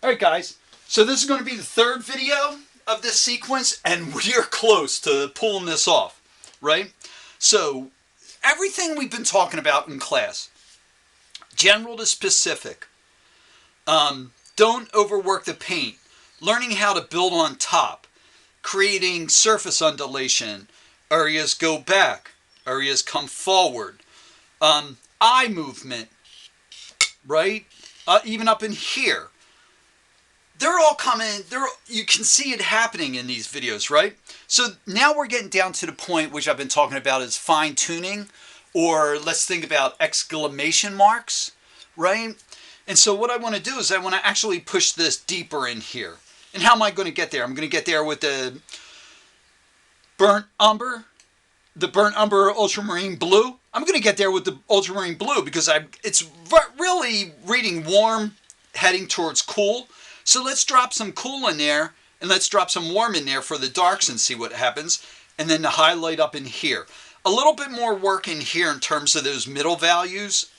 Alright guys, so this is going to be the third video of this sequence and we're close to pulling this off, right? So everything we've been talking about in class, general to specific, don't overwork the paint, learning how to build on top, creating surface undulation, areas go back, areas come forward, eye movement, right? Even up in here. They're all coming, you can see it happening in these videos, right? So now we're getting down to the point which I've been talking about is fine tuning, or let's think about exclamation marks, right? And so what I want to do is I want to actually push this deeper in here. And how am I going to get there? I'm going to get there with the burnt umber ultramarine blue. I'm going to get there with the ultramarine blue because it's really reading warm, heading towards cool. So let's drop some cool in there and let's drop some warm in there for the darks and see what happens. And then the highlight up in here. A little bit more work in here in terms of those middle values,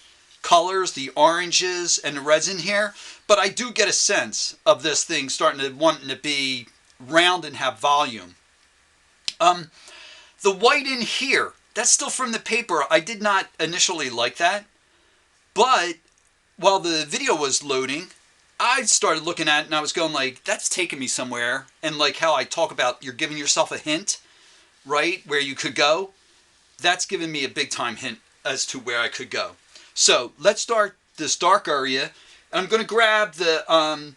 colors, the oranges and the reds in here. But I do get a sense of this thing wanting to be round and have volume. The white in here, that's still from the paper. I did not initially like that. But while the video was loading, I started looking at it and I was going like, that's taking me somewhere. And like how I talk about you're giving yourself a hint, right? Where you could go. That's given me a big time hint as to where I could go. So let's start this dark area. And I'm going to grab the, I'm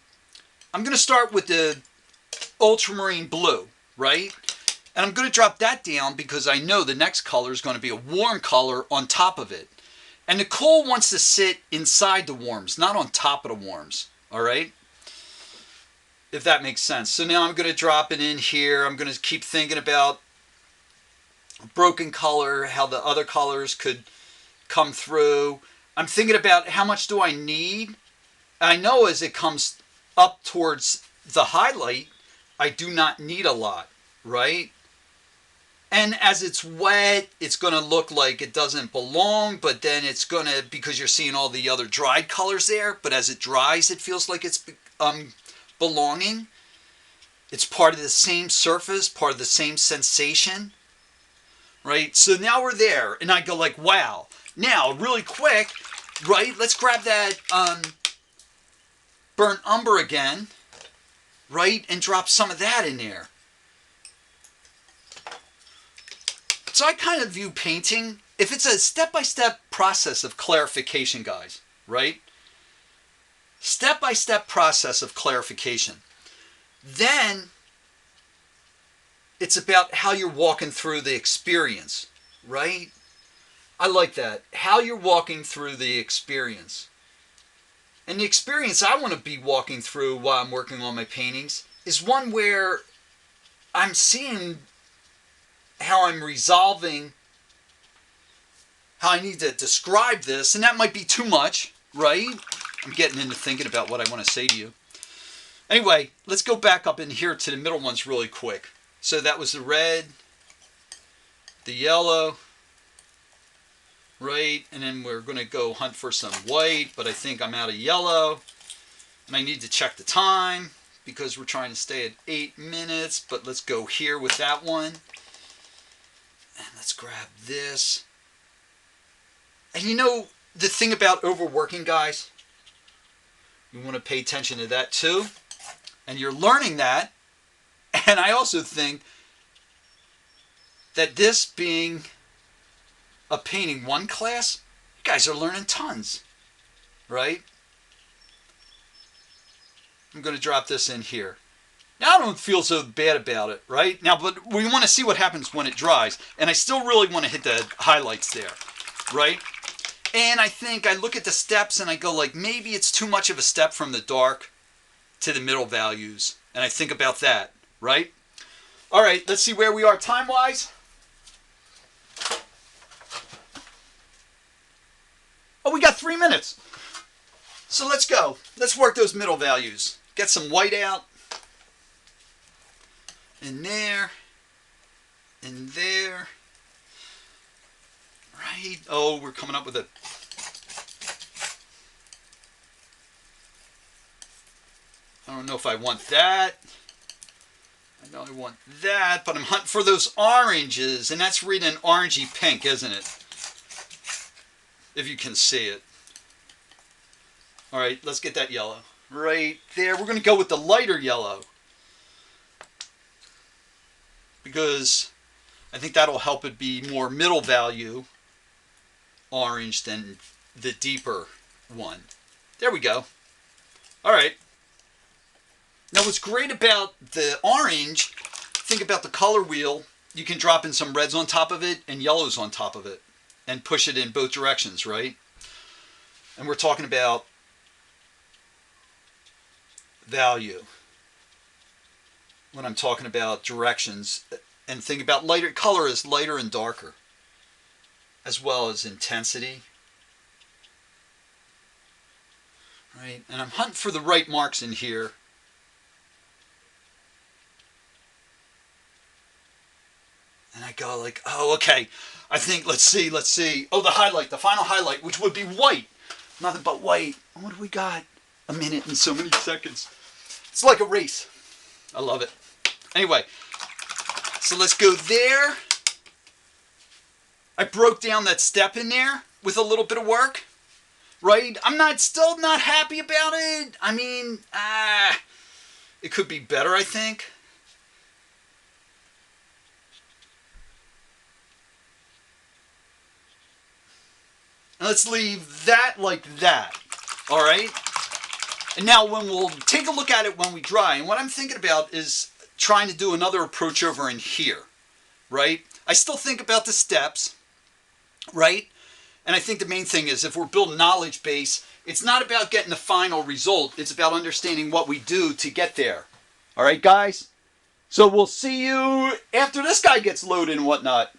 going to start with the ultramarine blue, right? And I'm going to drop that down because I know the next color is going to be a warm color on top of it. And the cool wants to sit inside the warms, not on top of the warms. All right, if that makes sense. So now I'm going to drop it in here. I'm going to keep thinking about broken color, how the other colors could come through. I'm thinking about how much do I need. I know as it comes up towards the highlight, I do not need a lot, right? And as it's wet, it's going to look like it doesn't belong, but then it's going to, because you're seeing all the other dried colors there, but as it dries, it feels like it's belonging. It's part of the same surface, part of the same sensation, right? So now we're there, and I go like, wow. Now, really quick, right, let's grab that burnt umber again, right, and drop some of that in there. So I kind of view painting, if it's a step-by-step process of clarification, guys, right? Step-by-step process of clarification. Then it's about how you're walking through the experience, right? I like that. How you're walking through the experience. And the experience I want to be walking through while I'm working on my paintings is one where I'm seeing how I'm resolving, how I need to describe this, and that might be too much, right? I'm getting into thinking about what I want to say to you. Anyway, let's go back up in here to the middle ones really quick. So that was the red, the yellow, right? And then we're going to go hunt for some white, but I think I'm out of yellow. And I need to check the time because we're trying to stay at 8 minutes, but let's go here with that one. And let's grab this. And you know, the thing about overworking, guys, you want to pay attention to that too. And you're learning that. And I also think that this being a painting one class, you guys are learning tons, right? I'm going to drop this in here. Now I don't feel so bad about it, right? Now, but we want to see what happens when it dries. And I still really want to hit the highlights there, right? And I think I look at the steps and I go like, maybe it's too much of a step from the dark to the middle values. And I think about that, right? All right, let's see where we are time-wise. Oh, we got 3 minutes. So let's go. Let's work those middle values. Get some white out. In there, in there, right? Oh, we're coming up with a I don't know if I want that. I know I want that, but I'm hunting for those oranges, and that's really an orangey pink, isn't it? If you can see it. All right, let's get that yellow. Right there. We're going to go with the lighter yellow, because I think that'll help it be more middle value orange than the deeper one. There we go. All right. Now what's great about the orange, think about the color wheel. You can drop in some reds on top of it and yellows on top of it and push it in both directions, right? And we're talking about value when I'm talking about directions. And think about lighter color is lighter and darker, as well as intensity. Right? And I'm hunting for the right marks in here. And I go like, oh, okay. I think, let's see. Oh, the final highlight, which would be white. Nothing but white. What do we got? A minute and so many seconds. It's like a race. I love it. Anyway, so let's go there. I broke down that step in there with a little bit of work, right? I'm still not happy about it. I mean, it could be better, I think. Let's leave that like that, all right? And now when we'll take a look at it when we dry, and what I'm thinking about is trying to do another approach over in here, right? I still think about the steps, right? And I think the main thing is if we're building knowledge base, it's not about getting the final result. It's about understanding what we do to get there. All right, guys? So we'll see you after this guy gets loaded and whatnot.